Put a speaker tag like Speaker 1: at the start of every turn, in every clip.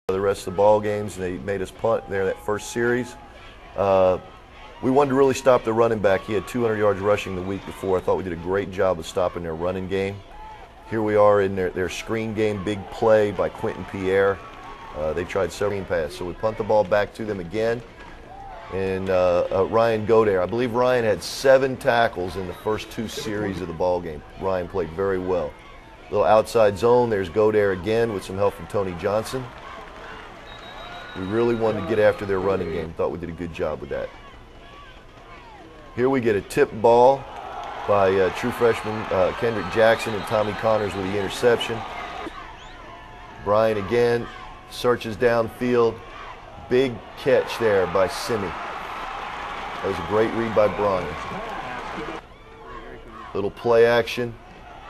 Speaker 1: the rest of the ball games, and they made us punt there that first series. We wanted to really stop the running back. He had 200 yards rushing the week before. I thought we did a great job of stopping their running game. Here we are in their screen game, big play by Quentin Pierre. They tried several pass, so we punt the ball back to them again. And Ryan Godare, I believe Ryan had 7 tackles in the first 2 series of the ball game. Ryan played very well. Little outside zone, there's Godare again with some help from Tony Johnson. We really wanted to get after their running game. Thought we did a good job with that. Here we get a tip ball by true freshman Kendrick Jackson and Tommy Connors with the interception. Brian again searches downfield. Big catch there by Simi. That was a great read by Brian. Little play action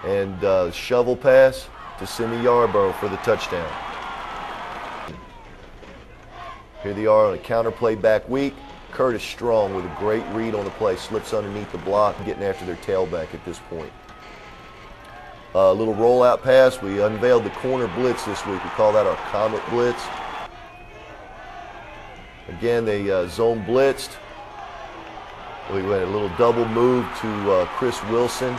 Speaker 1: and shovel pass to Simi Yarborough for the touchdown. Here they are on a counter play back week. Curtis Strong with a great read on the play, slips underneath the block, getting after their tailback at this point. A little rollout pass. We unveiled the corner blitz this week. We call that our Comet Blitz. Again, they zone blitzed. We went a little double move to Chris Wilson.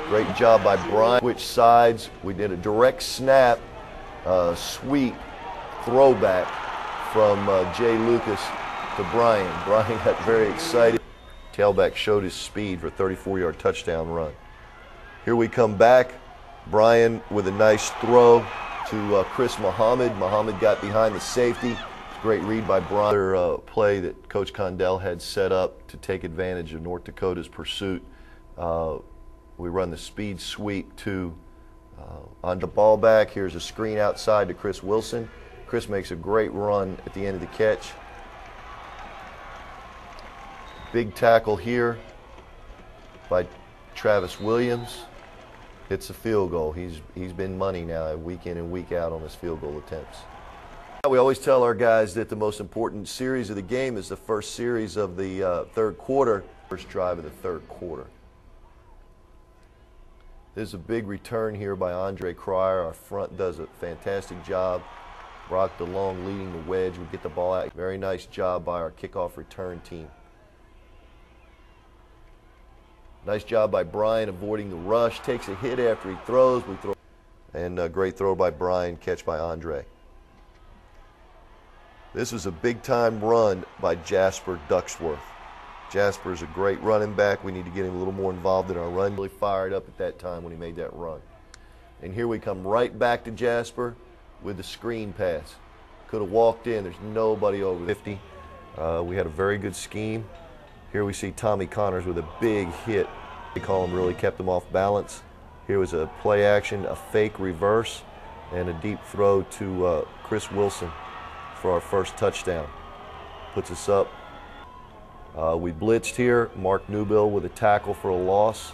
Speaker 1: Great job by Brian. Switch sides. We did a direct snap, sweep, throwback from Jay Lucas to Brian. Brian got very excited. Tailback showed his speed for a 34-yard touchdown run. Here we come back. Brian with a nice throw to Chris Muhammad. Muhammad got behind the safety. Great read by Brian. Another play that Coach Condell had set up to take advantage of North Dakota's pursuit. We run the speed sweep to on the ball back. Here's a screen outside to Chris Wilson. Chris makes a great run at the end of the catch. Big tackle here by Travis Williams. Hits a field goal. He's been money now week in and week out on his field goal attempts. We always tell our guys that the most important series of the game is the first series of the third quarter, first drive of the third quarter. There's a big return here by Andre Cryer. Our front does a fantastic job. Brock DeLong leading the wedge. We get the ball out. Very nice job by our kickoff return team. Nice job by Brian avoiding the rush. Takes a hit after he throws. We throw, and a great throw by Brian, catch by Andre. This was a big-time run by Jasper Ducksworth. Jasper's a great running back. We need to get him a little more involved in our run. Really fired up at that time when he made that run. And here we come right back to Jasper with the screen pass. Could have walked in. There's nobody over 50. We had a very good scheme. Here we see Tommy Connors with a big hit. They call him really kept him off balance. Here was a play action, a fake reverse, and a deep throw to Chris Wilson for our first touchdown. Puts us up. We blitzed here. Mark Newbill with a tackle for a loss.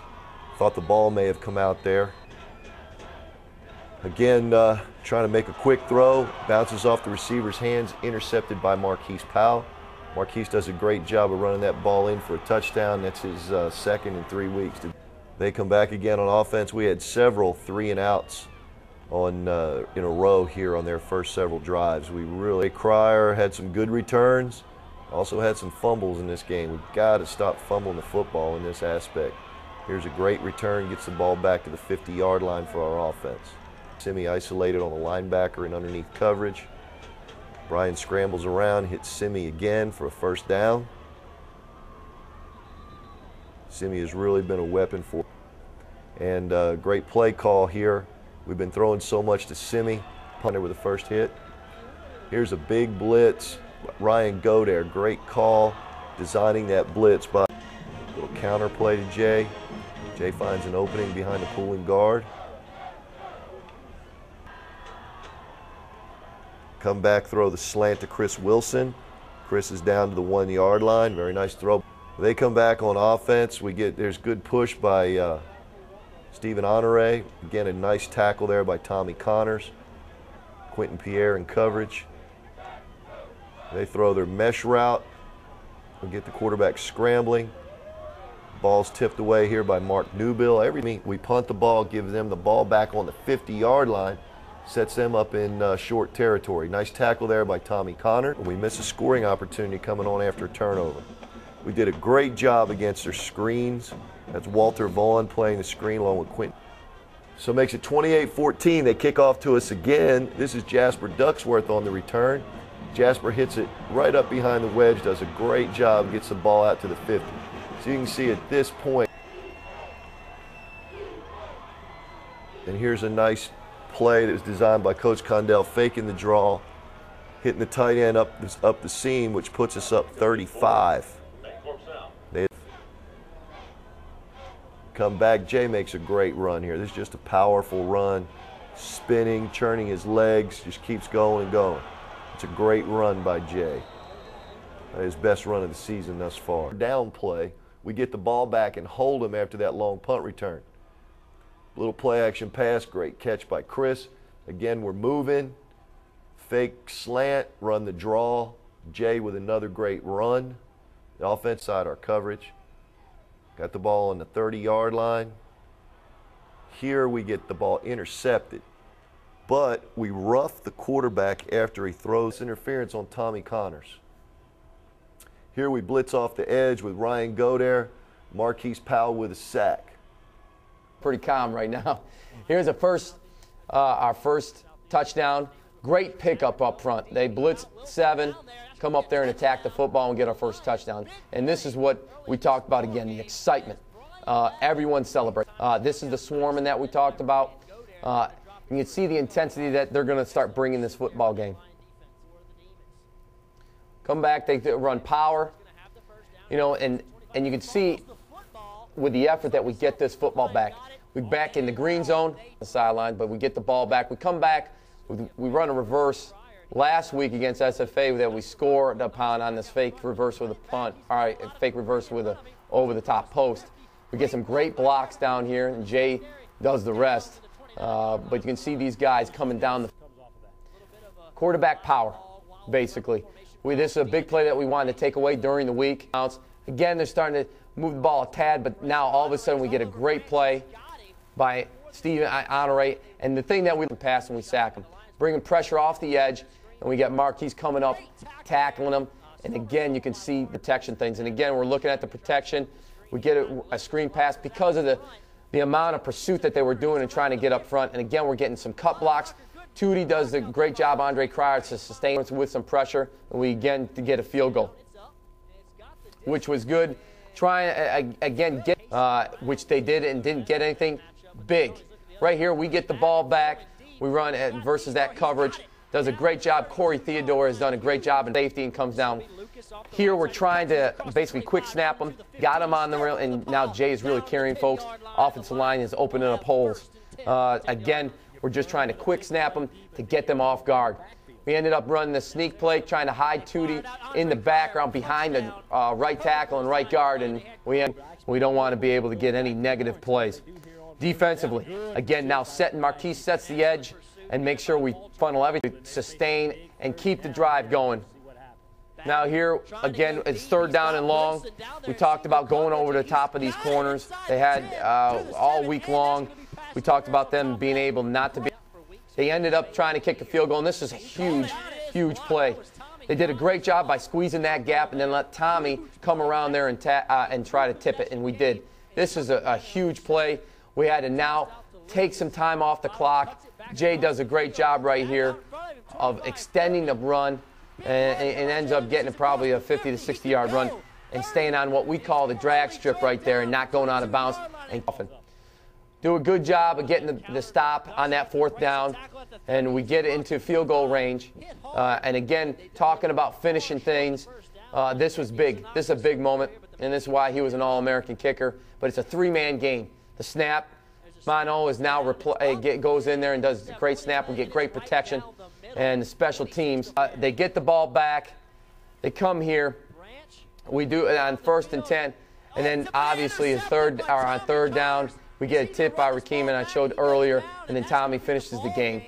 Speaker 1: Thought the ball may have come out there. Again, trying to make a quick throw. Bounces off the receiver's hands, intercepted by Marquise Powell. Marquise does a great job of running that ball in for a touchdown. That's his second in 3 weeks. They come back again on offense. We had several 3-and-outs on in a row here on their first several drives. Cryer had some good returns, also had some fumbles in this game. We've got to stop fumbling the football in this aspect. Here's a great return, gets the ball back to the 50-yard line for our offense. Simi isolated on the linebacker and underneath coverage. Brian scrambles around, hits Simi again for a first down. Simi has really been a weapon for, and great play call here. We've been throwing so much to Simi. Punter with the first hit. Here's a big blitz. Ryan Godare, great call, designing that blitz by a little counter play to Jay. Jay finds an opening behind the pulling guard. Come back, throw the slant to Chris Wilson. Chris is down to the 1-yard line. Very nice throw. They come back on offense. There's good push by Stephen Honore. Again, a nice tackle there by Tommy Connors. Quentin Pierre in coverage. They throw their mesh route. We get the quarterback scrambling. Ball's tipped away here by Mark Newbill. We punt the ball, give them the ball back on the 50-yard line. Sets them up in short territory. Nice tackle there by Tommy Connor. We miss a scoring opportunity coming on after a turnover. We did a great job against their screens. That's Walter Vaughn playing the screen along with Quentin. So it makes it 28-14. They kick off to us again. This is Jasper Ducksworth on the return. Jasper hits it right up behind the wedge, does a great job, gets the ball out to the 50. So you can see at this point, and here's a nice play that was designed by Coach Condell, faking the draw, hitting the tight end up the seam, which puts us up 35. They come back. Jay makes a great run here. This is just a powerful run, spinning, churning his legs, just keeps going and going. It's a great run by Jay. His best run of the season thus far. Down play, we get the ball back and hold him after that long punt return. Little play action pass, great catch by Chris. Again, we're moving. Fake slant, run the draw. Jay with another great run. The offense side, our coverage. Got the ball on the 30-yard line. Here we get the ball intercepted. But we rough the quarterback after he throws interference on Tommy Connors. Here we blitz off the edge with Ryan Godare. Marquise Powell with a sack.
Speaker 2: Pretty calm right now. Here's our first touchdown. Great pickup up front. They blitz 7, come up there and attack the football and get our first touchdown. And this is what we talked about again, the excitement. Everyone celebrates. This is the swarming that we talked about. You can see the intensity that they're going to start bringing this football game. Come back, they run power, and you can see with the effort that we get this football back. We're back in the green zone, the sideline, but we get the ball back. We come back, we run a reverse last week against SFA that we scored upon on this fake reverse with a punt, fake reverse with a over the top post. We get some great blocks down here, and Jay does the rest. But you can see these guys coming down the quarterback power, basically. This is a big play that we wanted to take away during the week. Again, they're starting to move the ball a tad, but now all of a sudden we get a great play by Steven Honore. And the thing that we pass and we sack him, bringing pressure off the edge, and we get Marquise coming up, tackling him. And again, you can see protection things. And again, we're looking at the protection. We get a screen pass because of the amount of pursuit that they were doing and trying to get up front. And again, we're getting some cut blocks. Tootie does a great job, Andre Cryer, to sustain with some pressure. And we again to get a field goal, which was good. Trying again get which they did and didn't get anything big. Right here, we get the ball back. We run versus that coverage. Does a great job. Corey Theodore has done a great job in safety and comes down. Here we're trying to basically quick snap them. Got him on the rail, and now Jay is really carrying folks. Offensive line is opening up holes. Again, we're just trying to quick snap them to get them off guard. We ended up running the sneak play, trying to hide Tootie in the background behind the right tackle and right guard, and we don't want to be able to get any negative plays. Defensively, again, now Marquise sets the edge and make sure we funnel everything, sustain, and keep the drive going. Now here, again, it's 3rd down and long. We talked about going over the top of these corners. They had all week long. We talked about them being able not to be. They ended up trying to kick a field goal, and this is a huge, huge play. They did a great job by squeezing that gap and then let Tommy come around there and try to tip it, and we did. This is a huge play. We had to now take some time off the clock. Jay does a great job right here of extending the run and ends up getting probably a 50 to 60-yard run and staying on what we call the drag strip right there and not going out of bounds. And do a good job of getting the stop on that 4th down, and we get into field goal range. And again, talking about finishing things, this was big. This is a big moment, and this is why he was an All-American kicker. But it's a 3-man game. The snap, Mono is now goes in there and does a great snap. We get great protection, and the special teams. They get the ball back. They come here. We do it on 1st and 10, and then obviously on 3rd down. We get a tip by Rakeem, and I showed earlier, and then Tommy finishes the game.